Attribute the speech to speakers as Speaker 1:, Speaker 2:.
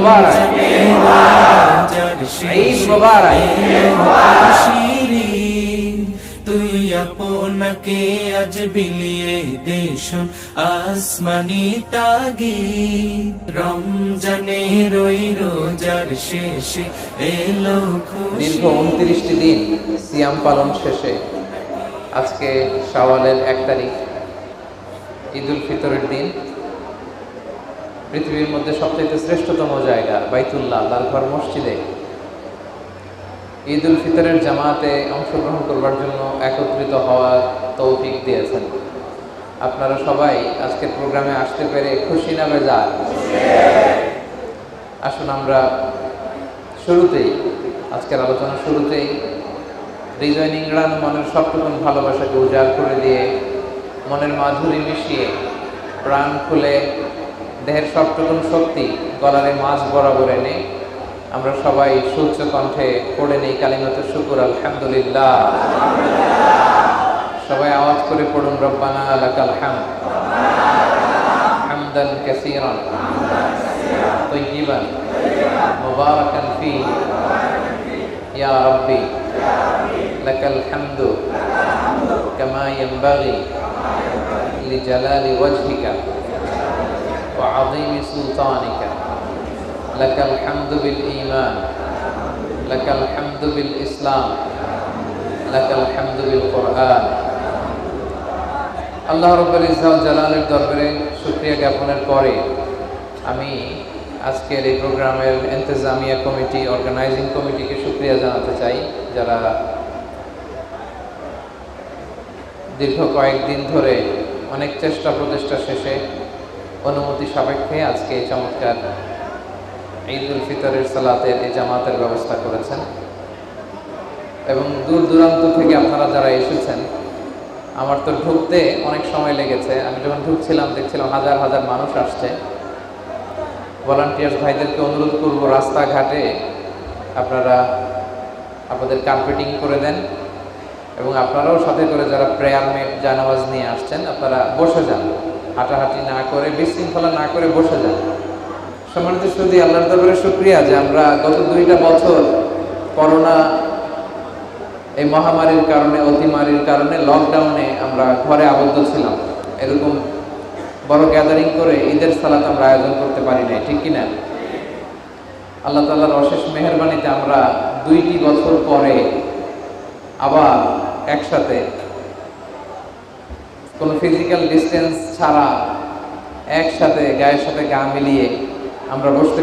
Speaker 1: মুবারক, ঈদ মুবারক।
Speaker 2: তুই আপনাকে আজ বিলিয়ে দেশ আসমানি তাগি, রমজানের ওই রোজার শেষে এলো
Speaker 1: দীর্ঘ
Speaker 2: খুশি।
Speaker 1: 29টি দিন সিয়াম পালন শেষে আজকে শাওয়ালের 1 তারিখ, ঈদুল ফিতরের দিন। পৃথিবীর মধ্যে সবচেয়ে শ্রেষ্ঠতম জায়গা বাইতুল্লাহ, আল্লাহর ঘর মসজিদে ঈদুল ফিতরের জামাতে অংশগ্রহণ করবার জন্য একত্রিত হওয়ার তৌফিক দিয়েছেন। আপনারা সবাই আজকের প্রোগ্রামে আসতে পেরে খুশি না বেজার? আসুন আমরা শুরুতেই, আজকের আলোচনা শুরুতেই হৃদয় নিংড়ানো মনের সবটুকুন ভালোবাসাকে উজাড় করে দিয়ে, মনের মাধুরী মিশিয়ে, প্রাণ খুলে, দেহের সবটুকুন শক্তি গলারে মাঝ বরাবর এনে আমরা সবাই সুচ্চ কণ্ঠে পড়ে নেই কালিমাতুশ শুকর, আলহামদুলিল্লাহ। সবাই আওয়াজ করে পড়ুন, রব্বানা লাকাল হামদ হামদান কাসীরান তাইয়িবান মুবারাকান ফীহি ইয়া রাব্বি লাকাল হামদু কামা ইয়ানবাগি লিজালালি ওয়াজহিকা ওয়া আযীমি সুলতানিকা। লাকাল হামদু বিল ঈমান, লাকাল হামদু বিল ইসলাম, লাকাল হামদু বিল কুরআন। আল্লাহ রাব্বুল ইজ্জত ওয়াল জালালের দরবারে শুকরিয়া জ্ঞাপনের পরে আমি আজকের এই প্রোগ্রামের ইন্তেজামিয়া কমিটি, অর্গানাইজিং কমিটিকে শুকরিয়া জানাতে চাই, যারা দীর্ঘ কয়েকদিন ধরে অনেক চেষ্টা প্রচেষ্টা শেষে অনুমতি সাপেক্ষে আজকে এই চমৎকার ঈদুল ফিতরের সালাতের এই জামাতের ব্যবস্থা করেছেন। এবং দূর দূরান্ত থেকে আপনারা যারা এসেছেন, আমার তো ঢুকতে অনেক সময় লেগেছে। আমি যখন ঢুকছিলাম দেখছিলাম হাজার হাজার মানুষ আসছে। ভলান্টিয়ার্স ভাইদেরকে অনুরোধ করব, রাস্তাঘাটে আপনারা আপনাদের কার্পেটিং করে দেন এবং আপনারাও সাথে করে যারা প্রেয়ার মেট, জানাওয়াজ নিয়ে আসছেন, আপনারা বসে যান, হাঁটাহাঁটি না করে, বিশৃঙ্খলা না করে বসে যান। সম্মানিত সুধী, আল্লাহর দরবারে শুকরিয়া যে আমরা গত 2টা বছর করোনা এই মহামারীর কারণে, অতিমারীর কারণে, লকডাউনে আমরা ঘরে আবদ্ধ ছিলাম। এরকম বড় গ্যাদারিং করে ঈদের সালাত আমরা আয়োজন করতে পারি নাই, ঠিক কিনা? আল্লাহ তাআলার অশেষ মেহেরবানিতে আমরা 2টি বছর পরে আবার একসাথে কোনো ফিজিক্যাল ডিস্টেন্স ছাড়া একসাথে গায়ের সাথে গা মিলিয়ে আমরা বসতে